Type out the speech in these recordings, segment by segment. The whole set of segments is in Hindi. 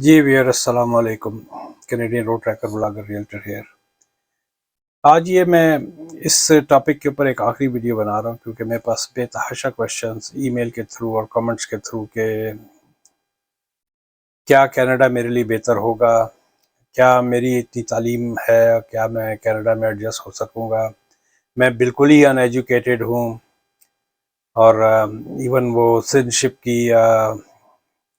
जी वीर अस्सलाम वालेकुम। Canadian road tracker blogger realtor here. आज ये मैं इस टॉपिक के ऊपर एक आखिरी वीडियो बना रहा हूँ क्योंकि मेरे पास बेतहाशा क्वेश्चंस ईमेल के थ्रू और कमेंट्स के थ्रू के क्या कनाडा मेरे लिए बेहतर होगा, क्या मेरी इतनी तालीम है, क्या मैं कनाडा में एडजस्ट हो सकूँगा। मैं बिल्कुल ही अनएजुकेटेड हूँ और इवन वो सिटीजनशिप की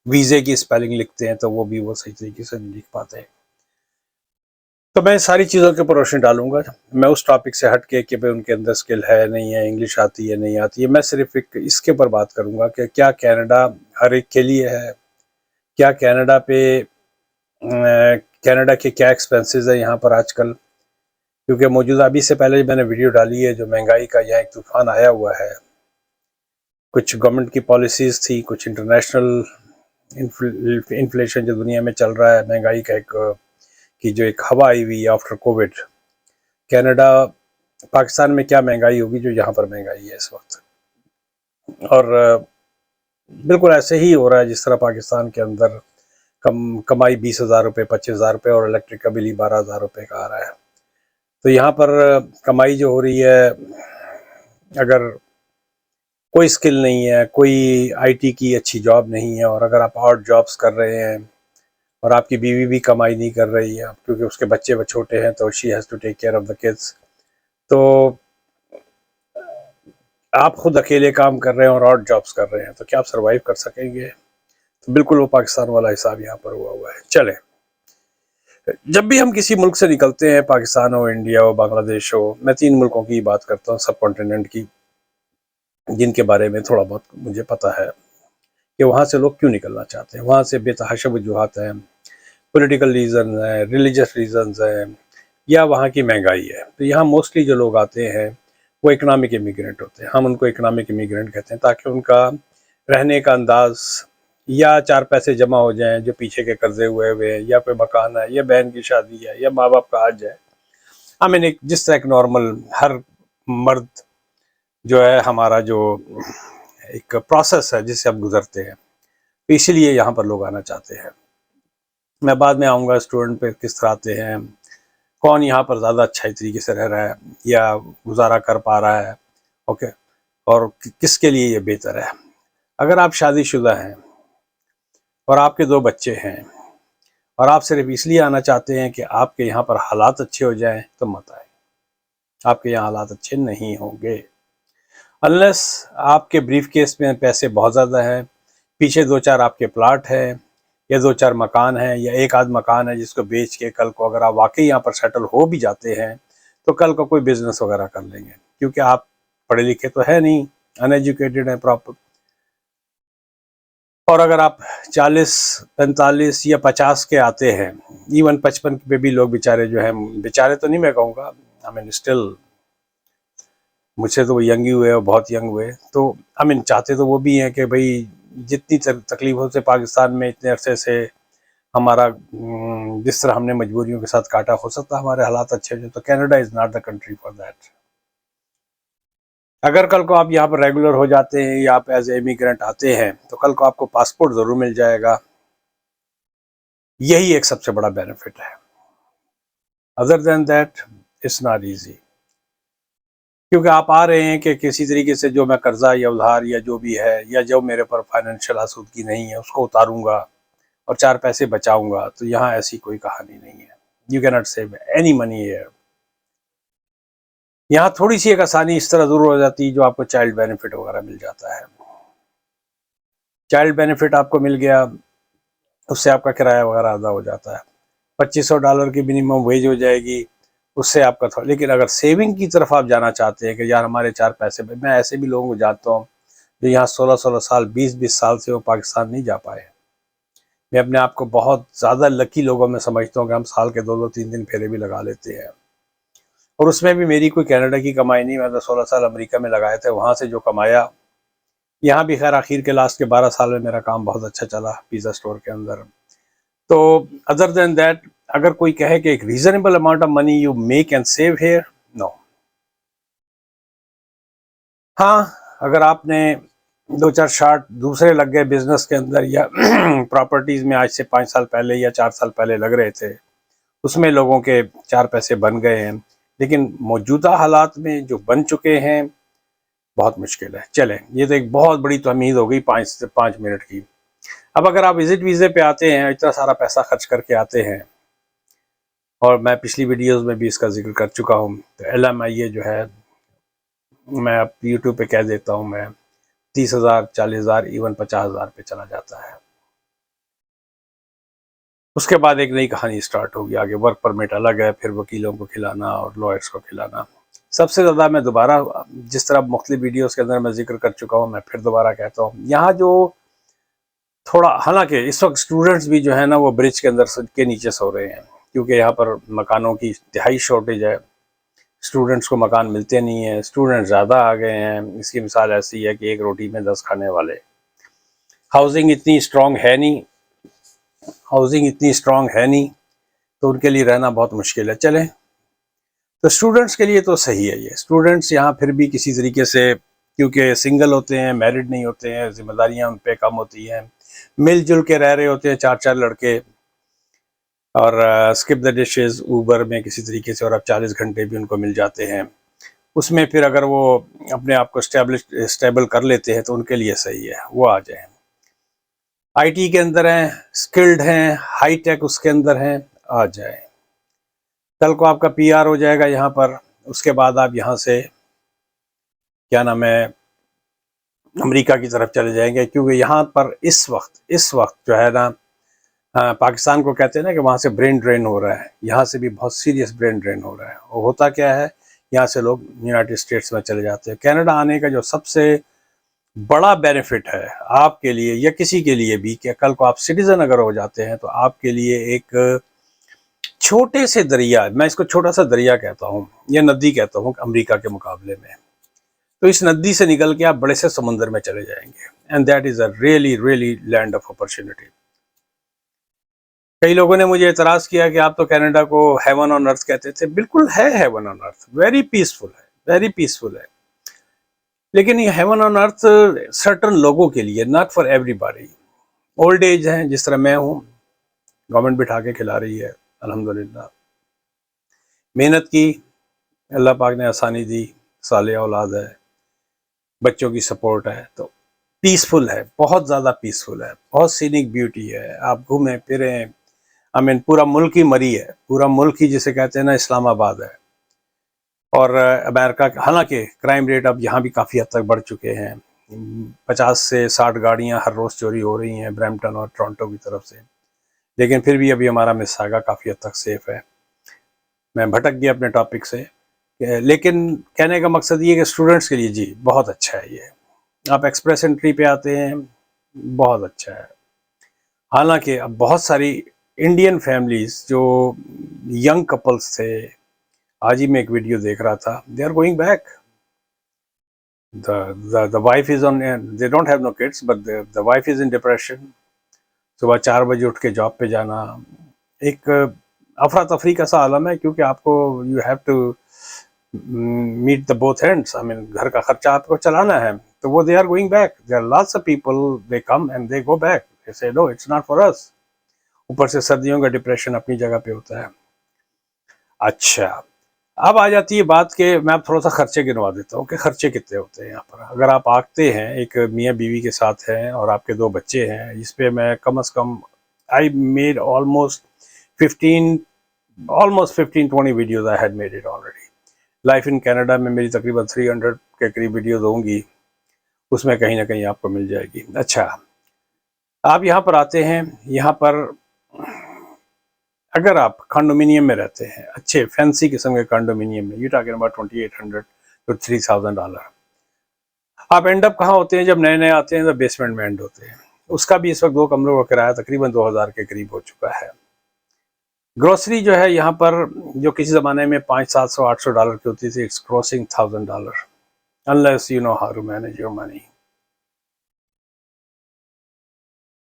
वीज़े की स्पेलिंग लिखते हैं तो वो भी वो सही तरीके से नहीं लिख पाते हैं। तो मैं सारी चीज़ों के ऊपर रोशनी डालूंगा। मैं उस टॉपिक से हट के कि भाई उनके अंदर स्किल है नहीं है, इंग्लिश आती है नहीं आती है, मैं सिर्फ एक इसके ऊपर बात करूंगा कि क्या कनाडा हर एक के लिए है, क्या कनाडा पे कनाडा के क्या एक्सपेंसेस है यहाँ पर आजकल। क्योंकि मौजूदा अभी से पहले मैंने वीडियो डाली है जो महंगाई का यहाँ एक तूफान आया हुआ है। कुछ गवर्नमेंट की पॉलिसीज़ थी, कुछ इंटरनेशनल इन्फ्लेशन जो दुनिया में चल रहा है, महंगाई का एक की जो एक हवा आई हुई है आफ्टर कोविड। कनाडा पाकिस्तान में क्या महंगाई होगी जो यहाँ पर महंगाई है इस वक्त। और बिल्कुल ऐसे ही हो रहा है जिस तरह पाकिस्तान के अंदर कमाई 20,000 रुपये, 25,000 रुपये और इलेक्ट्रिक का बिल ही 12,000 रुपये का आ रहा है। तो यहाँ पर कमाई जो हो रही है, अगर कोई स्किल नहीं है, कोई आईटी की अच्छी जॉब नहीं है, और अगर आप ऑड जॉब्स कर रहे हैं और आपकी बीवी भी कमाई नहीं कर रही है क्योंकि उसके बच्चे छोटे हैं तो she has to take care of the kids, तो आप खुद अकेले काम कर रहे हैं और ऑड जॉब्स कर रहे हैं, तो क्या आप सरवाइव कर सकेंगे? तो बिल्कुल वो पाकिस्तान वाला हिसाब यहाँ पर हुआ है। चलें, जब भी हम किसी मुल्क से निकलते हैं, पाकिस्तान हो, इंडिया हो, बांग्लादेश हो, मैं 3 मुल्कों की बात करता हूँ सब कॉन्टिनेंट की, जिनके बारे में थोड़ा बहुत मुझे पता है कि वहाँ से लोग क्यों निकलना चाहते हैं। वहाँ से बेतहाशा वजूहात हैं, पॉलिटिकल रीज़न है, रिलीजियस रीज़न्स हैं, या वहाँ की महंगाई है। तो यहाँ मोस्टली जो लोग आते हैं वो इकोनॉमिक इमिग्रेंट होते हैं। हम उनको इकोनॉमिक इमिग्रेंट कहते हैं ताकि उनका रहने का अंदाज या 4 पैसे जमा हो जाएं जो पीछे के कर्जे हुए हैं, या कोई मकान है, या बहन की शादी है, या माँ बाप का हज है। आई मीन एक जिस तरह एक नॉर्मल हर मर्द जो है, हमारा जो एक प्रोसेस है जिससे हम गुजरते हैं, तो इसीलिए यहाँ पर लोग आना चाहते हैं। मैं बाद में आऊँगा स्टूडेंट पे किस तरह आते हैं, कौन यहाँ पर ज़्यादा अच्छे तरीके से रह रहा है या गुजारा कर पा रहा है, ओके, और किसके लिए ये बेहतर है। अगर आप शादीशुदा हैं और आपके 2 बच्चे हैं और आप सिर्फ इसलिए आना चाहते हैं कि आपके यहाँ पर हालात अच्छे हो जाएं, तो मत आए। आपके यहाँ हालात अच्छे नहीं होंगे अनलेस आपके ब्रीफ केस में पैसे बहुत ज़्यादा हैं, पीछे 2-4 आपके प्लाट हैं, या 2-4 मकान हैं, या एक आध मकान है जिसको बेच के कल को अगर आप वाकई यहाँ पर सेटल हो भी जाते हैं तो कल को कोई बिजनेस वगैरह कर लेंगे, क्योंकि आप पढ़े लिखे तो है नहीं, अनएजुकेटेड हैं प्रॉपर। और अगर आप 40, 45 या 50 के आते हैं, इवन 55 पे भी लोग बेचारे जो हैं, बेचारे तो नहीं मैं कहूँगा, आई मीन स्टिल मुझसे तो वो यंग ही हुए और बहुत यंग हुए, तो आई मीन चाहते तो वो भी हैं कि भाई जितनी तकलीफ़ों से पाकिस्तान में इतने अरसे से हमारा जिस तरह हमने मजबूरियों के साथ काटा, हो सकता है हमारे हालात अच्छे हो जाए। तो Canada is not the country for that. अगर कल को आप यहाँ पर रेगुलर हो जाते हैं या आप एज ए इमिग्रेंट आते हैं तो कल को आपको पासपोर्ट ज़रूर मिल जाएगा। यही एक सबसे बड़ा बेनिफिट है। Other than that it's not easy, क्योंकि आप आ रहे हैं कि किसी तरीके से जो मैं कर्जा या उधार या जो भी है, या जो मेरे पर फाइनेंशियल आसूदगी नहीं है उसको उतारूंगा और 4 पैसे बचाऊंगा। तो यहाँ ऐसी कोई कहानी नहीं है। You can not save any money here. यहाँ थोड़ी सी एक आसानी इस तरह जरूर हो जाती है, जो आपको चाइल्ड बेनिफिट वगैरह मिल जाता है। चाइल्ड बेनिफिट आपको मिल गया, उससे आपका किराया वगैरह आधा हो जाता है। $2500 की मिनिमम वेज हो जाएगी, उससे आपका थोड़ा। लेकिन अगर सेविंग की तरफ आप जाना चाहते हैं कि यार हमारे 4 पैसे, मैं ऐसे भी लोगों को जानता हूँ जो यहाँ 16-16 साल, 20-20 साल से वो पाकिस्तान नहीं जा पाए। मैं अपने आप को बहुत ज़्यादा लकी लोगों में समझता हूँ कि हम साल के 2-2, 3-3 फेरे भी लगा लेते हैं। और उसमें भी मेरी कोई कनाडा की कमाई नहीं, मैं तो 16 साल अमेरिका में लगाए थे, वहाँ से जो कमाया यहाँ भी खैर आखिर के लास्ट के 12 साल में मेरा काम बहुत अच्छा चला पिज़्ज़ा स्टोर के अंदर। तो अदर देन दैट, अगर कोई कहे कि एक reasonable amount of money you make and save here, no. हाँ, अगर आपने 2-4 शॉट दूसरे लग गए बिजनेस के अंदर, या प्रॉपर्टीज में आज से 5 साल पहले या 4 साल पहले लग रहे थे, उसमें लोगों के 4 पैसे बन गए हैं। लेकिन मौजूदा हालात में जो बन चुके हैं बहुत मुश्किल है। चलें, ये तो एक बहुत बड़ी तमीज़ हो गई 5 मिनट की। अब अगर आप विजिट वीज़े पे आते हैं, इतना सारा पैसा खर्च करके आते हैं, और मैं पिछली वीडियोस में भी इसका जिक्र कर चुका हूँ, तो LMIA जो है, मैं अब यूट्यूब पे कह देता हूँ, मैं 30,000, 40,000, इवन 50,000 पे चला जाता है। उसके बाद एक नई कहानी स्टार्ट होगी आगे। वर्क परमिट अलग है, फिर वकीलों को खिलाना और लॉयर्स को खिलाना। सबसे ज़्यादा मैं दोबारा, जिस तरह मुख्तलिफ वीडियोस के अंदर मैं जिक्र कर चुका हूँ, मैं फिर दोबारा कहता हूँ, यहाँ जो थोड़ा, हालांकि इस वक्त स्टूडेंट्स भी जो है ना वो ब्रिज के अंदर के नीचे सो रहे हैं, क्योंकि यहाँ पर मकानों की इंतहाई शॉर्टेज है। स्टूडेंट्स को मकान मिलते नहीं है, स्टूडेंट ज़्यादा आ गए हैं। इसकी मिसाल ऐसी है कि एक रोटी में 10 खाने वाले। हाउसिंग इतनी स्ट्रॉन्ग है नहीं, हाउसिंग इतनी स्ट्रॉन्ग है नहीं, तो उनके लिए रहना बहुत मुश्किल है। चलें, तो स्टूडेंट्स के लिए तो सही है ये। स्टूडेंट्स यहाँ फिर भी किसी तरीके से, क्योंकि सिंगल होते हैं, मैरिड नहीं होते हैं, जिम्मेदारियाँ उन पर कम होती हैं, मिलजुल के रह रहे होते हैं 4-4 लड़के, और स्किप द डिशेस ऊबर में किसी तरीके से, और अब 40 घंटे भी उनको मिल जाते हैं। उसमें फिर अगर वो अपने आप को स्टेबल कर लेते हैं तो उनके लिए सही है, वो आ जाए। IT के अंदर हैं, स्किल्ड हैं, हाई टेक उसके अंदर हैं, आ जाए। कल को आपका PR हो जाएगा यहाँ पर, उसके बाद आप यहाँ से क्या नाम है, अमेरिका की तरफ चले जाएंगे, क्योंकि यहाँ पर इस वक्त जो है ना, पाकिस्तान को कहते हैं ना कि वहाँ से ब्रेन ड्रेन हो रहा है, यहाँ से भी बहुत सीरियस ब्रेन ड्रेन हो रहा है। और होता क्या है, यहाँ से लोग यूनाइटेड स्टेट्स में चले जाते हैं। कनाडा आने का जो सबसे बड़ा बेनिफिट है आपके लिए या किसी के लिए भी, कि कल को आप सिटीजन अगर हो जाते हैं, तो आपके लिए एक छोटे से दरिया, मैं इसको छोटा सा दरिया कहता हूँ या नदी कहता हूँ अमेरिका के मुकाबले में, तो इस नदी से निकल के आप बड़े से समुंदर में चले जाएंगे। And that is a really really land of opportunity. कई लोगों ने मुझे एतराज़ किया कि आप तो कनाडा को हेवन ऑन अर्थ कहते थे। बिल्कुल है heaven on earth, very peaceful है, वेरी पीसफुल है। लेकिन ये हेवन ऑन अर्थ सर्टन लोगों के लिए, not for everybody. Old age हैं, जिस तरह मैं हूँ, गवर्नमेंट बिठा के खिला रही है, अल्हम्दुलिल्लाह। मेहनत की, अल्लाह पाक ने आसानी दी, साले औलाद है, बच्चों की सपोर्ट है, तो पीसफुल है, बहुत ज़्यादा पीसफुल है, बहुत सीनिक ब्यूटी है। आप घूमें फिरें, पूरा मुल्क ही मरी है, पूरा मुल्क ही जिसे कहते हैं ना इस्लामाबाद है। और अमेरिका, हालांकि क्राइम रेट अब यहाँ भी काफ़ी हद तक बढ़ चुके हैं। 50 से 60 गाड़ियाँ हर रोज़ चोरी हो रही हैं ब्रैम्पटन और टोरंटो की तरफ से, लेकिन फिर भी अभी हमारा मिसिसागा काफ़ी हद तक सेफ है। मैं भटक गया अपने टॉपिक से, लेकिन कहने का मकसद ये कि स्टूडेंट्स के लिए जी बहुत अच्छा है ये। आप एक्सप्रेस एंट्री पे आते हैं, बहुत अच्छा है। हालांकि अब बहुत सारी इंडियन फैमिलीज जो यंग कपल्स थे, आज ही मैं एक वीडियो देख रहा था, they are going back. The wife is on, they don't have no kids, but the wife is in depression. सुबह 4 बजे उठ के जॉब पे जाना एक अफरा तफरी का सा आलम है, क्योंकि आपको you have to meet the both ends. घर का खर्चा आपको चलाना है, तो वो they are going back. There are lots of people, they come and they go back, they say no it's not for us. ऊपर से सर्दियों का डिप्रेशन अपनी जगह पे होता है। अच्छा, अब आ जाती है बात के, मैं अब थोड़ा सा खर्चे गिनवा देता हूँ कि खर्चे कितने होते हैं यहाँ पर। अगर आप आते हैं, एक मियाँ बीवी के साथ हैं और आपके 2 बच्चे हैं, इस पे मैं कम से कम I made almost 15-20 videos I had made it already. Life in Canada में मेरी तकरीबन 300 के करीब वीडियोज होंगी, उसमें कहीं ना कहीं आपको मिल जाएगी। अच्छा, आप यहाँ पर आते हैं, यहाँ पर अगर आप कंडोमिनियम में रहते हैं, अच्छे फैंसी किस्म के कंडोमिनियम में, यू टॉकिंग अबाउट $2,800 to $3,000, आप एंड अप कहाँ होते हैं? जब नए नए आते हैं तो बेसमेंट में एंड होते हैं। उसका भी इस वक्त 2 कमरों का किराया तकरीबन 2,000 के करीब हो चुका है। ग्रोसरी जो है यहाँ पर, जो किसी ज़माने में $500-700-800 की होती थी, it's crossing $1,000 unless you know how to manage your money.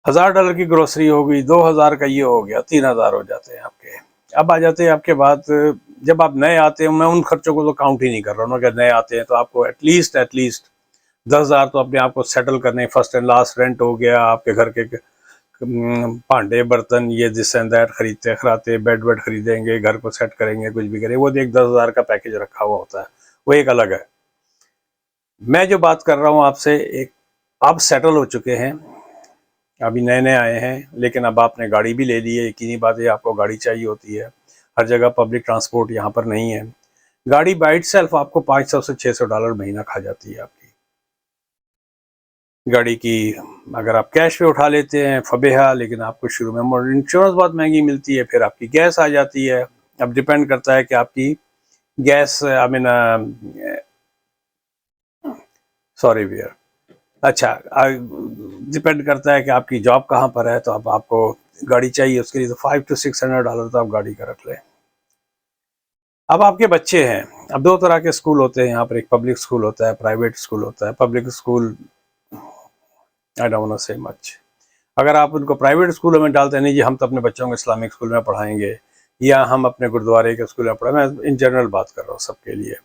$1,000 की ग्रोसरी हो गई, 2,000 का ये हो गया, 3,000 हो जाते हैं आपके। अब आ जाते हैं आपके बाद, जब आप नए आते हैं, मैं उन खर्चों को तो काउंट ही नहीं कर रहा हूँ। अगर नए आते हैं तो आपको एटलीस्ट 10,000 तो अपने आप को सेटल करने, फर्स्ट एंड लास्ट रेंट हो गया, आपके घर के भांडे बर्तन ये दिस एंड दैट खरीदते खराते, बेड वेड खरीदेंगे, घर को सेट करेंगे, कुछ भी करेंगे, वो एक 10,000 का पैकेज रखा हुआ होता है, वो एक अलग है। मैं जो बात कर रहा हूँ आपसे, एक आप सेटल हो चुके हैं, अभी नए नए आए हैं, लेकिन अब आपने गाड़ी भी ले ली है, यकीनी बात है आपको गाड़ी चाहिए होती है, हर जगह पब्लिक ट्रांसपोर्ट यहाँ पर नहीं है। गाड़ी बाई इटसेल्फ आपको $500 से $600 महीना खा जाती है आपकी गाड़ी की। अगर आप कैश पे उठा लेते हैं फबेहा, लेकिन आपको शुरू में इंश्योरेंस बहुत महंगी मिलती है, फिर आपकी गैस आ जाती है। अब डिपेंड करता है कि आपकी gas I mean sorry wear, अच्छा डिपेंड करता है कि आपकी जॉब कहाँ पर है। तो अब आपको गाड़ी चाहिए, उसके लिए तो $500 to $600 तो आप गाड़ी का रख लें। अब आपके बच्चे हैं, अब दो तरह के स्कूल होते हैं यहाँ पर, एक पब्लिक स्कूल होता है, प्राइवेट स्कूल होता है। Public school I don't want to say much. अगर आप उनको प्राइवेट स्कूलों में डालते हैं, नहीं जी हम तो अपने बच्चों को इस्लामिक स्कूल में पढ़ाएंगे, या हम अपने गुरुद्वारे के स्कूल में पढ़ाएं, मैं इन जनरल बात कर रहा हूँ सबके लिए।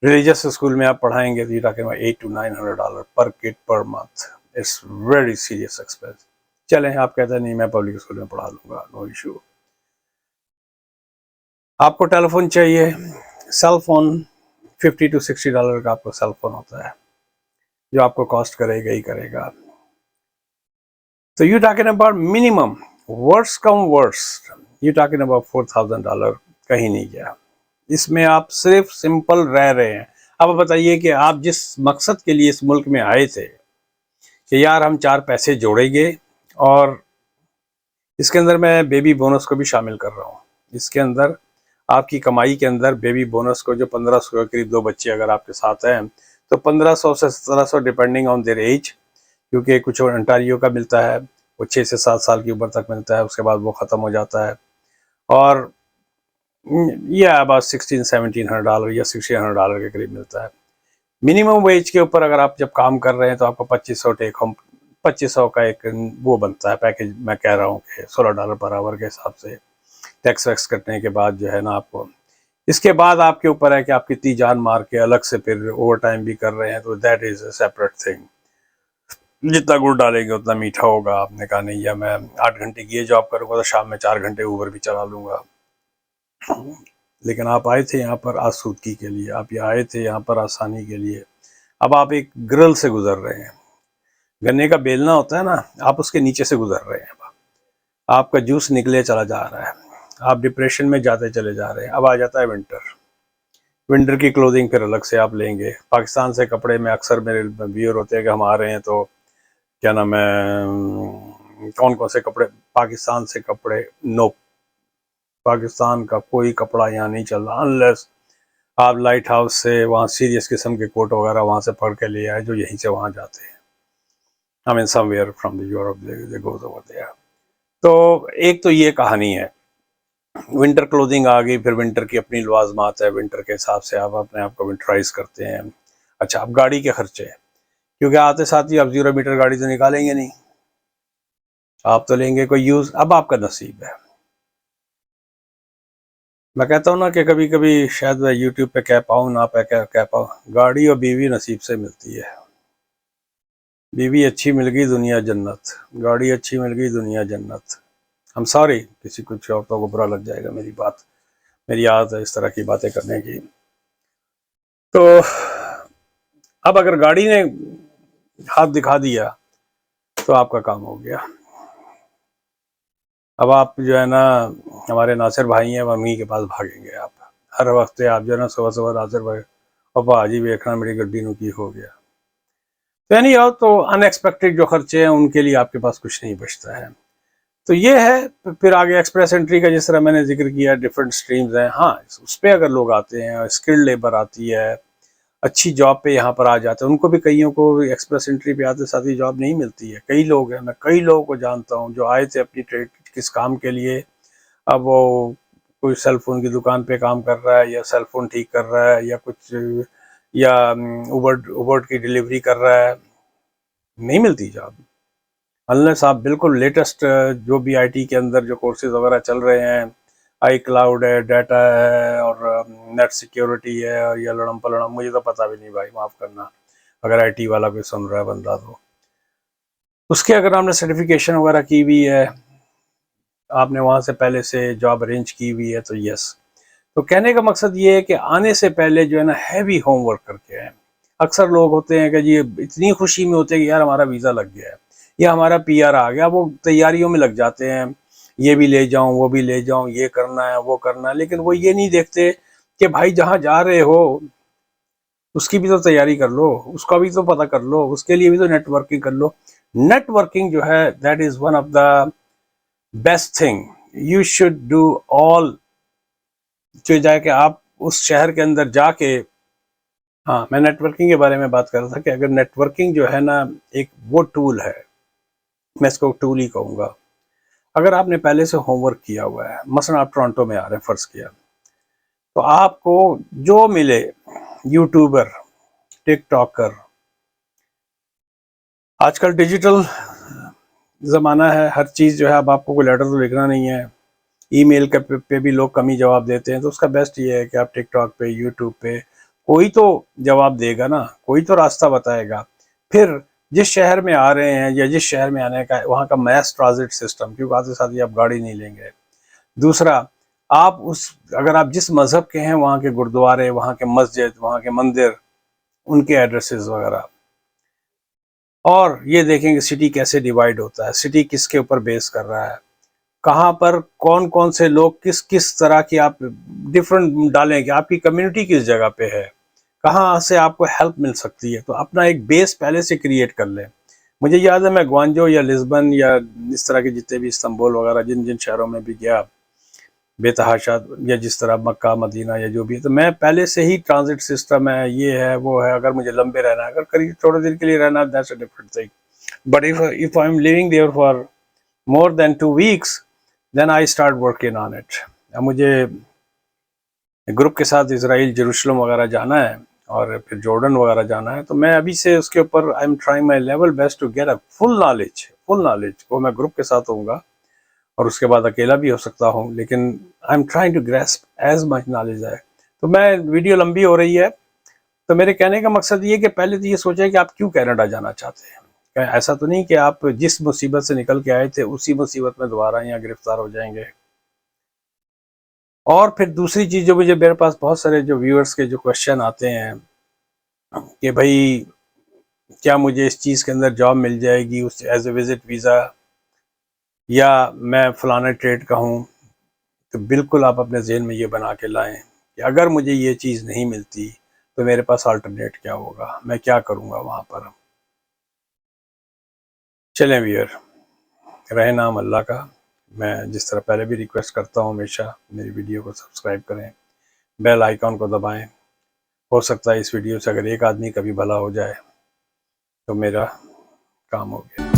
रिलीजियस स्कूल में आप पढ़ाएंगे तो ये talking about $800 to $900 पर kid per month. It's very serious expense. चलें, आप कहते हैं नहीं मैं पब्लिक स्कूल में पढ़ा लूँगा, नो इशू। आपको टेलीफोन चाहिए, सेल फोन $50 to $60 का आपको सेल फोन होता है, जो आपको कॉस्ट करेगा ही करेगा। तो you talking about minimum worse come worse, you talking about $4,000 कहीं नहीं गया। इसमें आप सिर्फ सिंपल रह रहे हैं। अब बताइए कि आप जिस मकसद के लिए इस मुल्क में आए थे कि यार हम 4 पैसे जोड़ेंगे, और इसके अंदर मैं बेबी बोनस को भी शामिल कर रहा हूँ। इसके अंदर आपकी कमाई के अंदर बेबी बोनस को, जो 1500 के करीब 2 बच्चे अगर आपके साथ हैं तो 1500 से 1700 डिपेंडिंग ऑन देयर एज, क्योंकि कुछ अंटारियो का मिलता है वो 6 से 7 साल की उम्र तक मिलता है, उसके बाद वो ख़त्म हो जाता है। और या अबाउट $1600-1700 या $1600 के करीब मिलता है। मिनिमम वेज के ऊपर अगर आप जब काम कर रहे हैं तो आपको 2500 टेक होम, 2500 का एक वो बनता है पैकेज। मैं कह रहा हूँ कि $16 पर आवर के हिसाब से टैक्स वैक्स कटने के बाद जो है ना आपको। इसके बाद आपके ऊपर है कि आप कितनी जान मार के अलग से फिर ओवर टाइम भी कर रहे हैं, तो that is a separate thing. जितना गुड़ डालेंगे उतना मीठा होगा। आपने कहा नहीं या मैं 8 घंटे की ये जॉब करूँगा तो शाम में 4 घंटे ऊबर भी चला लूँगा। लेकिन आप आए थे यहाँ पर आसूदगी के लिए, आप आए थे यहाँ पर आसानी के लिए। अब आप एक ग्रिल से गुजर रहे हैं, गन्ने का बेलना होता है ना, आप उसके नीचे से गुजर रहे हैं। आपका जूस निकले चला जा रहा है, आप डिप्रेशन में जाते चले जा रहे हैं। अब आ जाता है विंटर, विंटर की क्लोथिंग फिर अलग से आप लेंगे। पाकिस्तान से कपड़े में अक्सर मेरे व्यूअर होते हैं कि हम आ रहे हैं तो क्या नाम है, कौन कौन से कपड़े, पाकिस्तान से कपड़े नो, पाकिस्तान का कोई कपड़ा यहाँ नहीं चल रहा अनलेस आप लाइट हाउस से वहाँ सीरियस किस्म के कोट वगैरह वहाँ से पढ़ के ले आए, जो यहीं से वहाँ जाते हैं। I mean somewhere from the Europe they goes over there. तो एक तो ये कहानी है, विंटर क्लोथिंग आ गई, फिर विंटर की अपनी लवाजमात है, विंटर के हिसाब से आप अपने आप को विंटराइज करते हैं। अच्छा, अब गाड़ी के खर्चे, क्योंकि आते साथ ही आप 0 मीटर गाड़ी तो निकालेंगे नहीं, आप तो लेंगे कोई यूज। अब आपका नसीब है। मैं कहता हूँ ना कि कभी कभी शायद मैं यूट्यूब पे कह पाऊँ ना पे कह पाऊँ, गाड़ी और बीवी नसीब से मिलती है। बीवी अच्छी मिल गई दुनिया जन्नत, गाड़ी अच्छी मिल गई दुनिया जन्नत। हम सॉरी, किसी कुछ औरतों को बुरा लग जाएगा मेरी बात, मेरी आदत है इस तरह की बातें करने की। तो अब अगर गाड़ी ने हाथ दिखा दिया तो आपका काम हो गया। अब आप जो है ना, हमारे नासिर भाई हैं, उन्हीं के पास भागेंगे आप हर वक्त। आप जो है ना सुबह सुबह नासिर भाई और भाजी देखना मेरी गड्डी नु की हो गया। तो यानी और तो अनएक्सपेक्टेड जो खर्चे हैं उनके लिए आपके पास कुछ नहीं बचता है। तो ये है। फिर आगे एक्सप्रेस एंट्री का जिस तरह मैंने जिक्र किया, डिफरेंट स्ट्रीम्स हैं। हाँ, उस पर अगर लोग आते हैं, स्किल्ड लेबर आती है, अच्छी जॉब पे यहाँ पर आ जाते हैं, उनको भी कईयों को एक्सप्रेस एंट्री पे आते साथ ही जॉब नहीं मिलती है। कई लोग हैं, मैं कई लोगों को जानता हूँ जो आए थे अपनी ट्रेड किस काम के लिए, अब वो कोई सेल फोन की दुकान पे काम कर रहा है, या सेल फोन ठीक कर रहा है, या कुछ, या उबर उबर की डिलीवरी कर रहा है, नहीं मिलती जॉब अनलेस आप बिल्कुल लेटेस्ट जो भी आईटी के अंदर जो कोर्सेज वगैरह चल रहे हैं, आई क्लाउड है, डाटा है, और नेट सिक्योरिटी है, और या लड़म पलड़म, मुझे तो पता भी नहीं भाई, माफ़ करना। अगर आईटी वाला कोई सुन रहा है बंदा तो उसके अगर आपने सर्टिफिकेशन वगैरह की हुई है, आपने वहाँ से पहले से जॉब अरेंज की हुई है तो यस। तो कहने का मकसद ये है कि आने से पहले जो है ना हैवी होमवर्क करके आए। अक्सर लोग होते हैं कि जी इतनी खुशी में होते हैं कि यार हमारा वीज़ा लग गया है या हमारा पीआर आ गया, वो तैयारियों में लग जाते हैं, ये भी ले जाऊं वो भी ले जाऊं, ये करना है वो करना है, लेकिन वो ये नहीं देखते कि भाई जहाँ जा रहे हो उसकी भी तो तैयारी कर लो, उसका भी तो पता कर लो, उसके लिए भी तो नेटवर्किंग कर लो। नेटवर्किंग जो है that is one of the best thing you should do all. जो जाके आप उस शहर के अंदर जाके, हाँ मैं नेटवर्किंग के बारे में बात कर रहा था कि अगर नेटवर्किंग जो है ना एक वो टूल है, मैं इसको टूल ही कहूँगा। अगर आपने पहले से होमवर्क किया हुआ है, मसलन आप टोरंटो में आ रहे हैं फ़र्ज़ किया, तो आपको जो मिले यूट्यूबर, टिकटॉकर, आजकल डिजिटल ज़माना है, हर चीज़ जो है, अब आपको कोई लेटर तो लिखना नहीं है, ईमेल के पे भी लोग कम ही जवाब देते हैं, तो उसका बेस्ट ये है कि आप टिकटॉक पे, यूट्यूब पे कोई तो जवाब देगा ना, कोई तो रास्ता बताएगा। फिर जिस शहर में आ रहे हैं या जिस शहर में आने का वहाँ का मैस ट्रांजिट सिस्टम, क्योंकि आते साथ ही आप गाड़ी नहीं लेंगे। दूसरा, आप उस अगर आप जिस मज़हब के हैं वहाँ के गुरुद्वारे, वहाँ के मस्जिद, वहाँ के मंदिर, उनके एड्रेसेस वगैरह, और ये देखें कि सिटी कैसे डिवाइड होता है, सिटी किसके ऊपर बेस कर रहा है, कहाँ पर कौन कौन से लोग किस किस तरह की आप डिफरेंट डालें कि आपकी कम्युनिटी किस जगह पे है, कहाँ से आपको हेल्प मिल सकती है, तो अपना एक बेस पहले से क्रिएट कर लें। मुझे याद है मैं ग्वांजो या लिस्बन या इस तरह के जितने भी इस्तांबुल वगैरह जिन जिन शहरों में भी गया, बेतहाशा, या जिस तरह मक्का मदीना या जो भी है, तो मैं पहले से ही ट्रांजिट सिस्टम है, ये है वो है, अगर मुझे लंबे रहना है, अगर करीब थोड़े दिन के लिए रहना है that's a different thing, but if I am living there for more than 2 weeks then I start working on it. मुझे ग्रुप के साथ इसराइल जेरूशलम वगैरह जाना है और फिर जॉर्डन वगैरह जाना है, तो मैं अभी से उसके ऊपर I am trying my level best to get a full knowledge. वो मैं ग्रुप के साथ होऊंगा और उसके बाद अकेला भी हो सकता हूँ, लेकिन I am trying to grasp as much knowledge है। तो मैं वीडियो लंबी हो रही है, तो मेरे कहने का मकसद ये कि पहले तो ये सोचें कि आप क्यों कनाडा जाना चाहते हैं। ऐसा तो नहीं कि आप जिस मुसीबत से निकल के आए थे उसी मुसीबत में दोबारा यहाँ गिरफ्तार हो जाएंगे। और फिर दूसरी चीज़ जो मुझे, मेरे पास बहुत सारे जो व्यूअर्स के जो क्वेश्चन आते हैं कि भाई क्या मुझे इस चीज़ के अंदर जॉब मिल जाएगी उस एज ए विजिट वीज़ा, या मैं फलाना ट्रेड का हूँ, तो बिल्कुल आप अपने जहन में ये बना के लाएं कि अगर मुझे ये चीज़ नहीं मिलती तो मेरे पास अल्टरनेट क्या होगा, मैं क्या करूँगा वहाँ पर। चलें व्यूअर, रहे नाम अल्लाह का। मैं जिस तरह पहले भी रिक्वेस्ट करता हूँ, हमेशा मेरी वीडियो को सब्सक्राइब करें, बेल आइकॉन को दबाएं। हो सकता है इस वीडियो से अगर एक आदमी का भी भला हो जाए तो मेरा काम हो गया।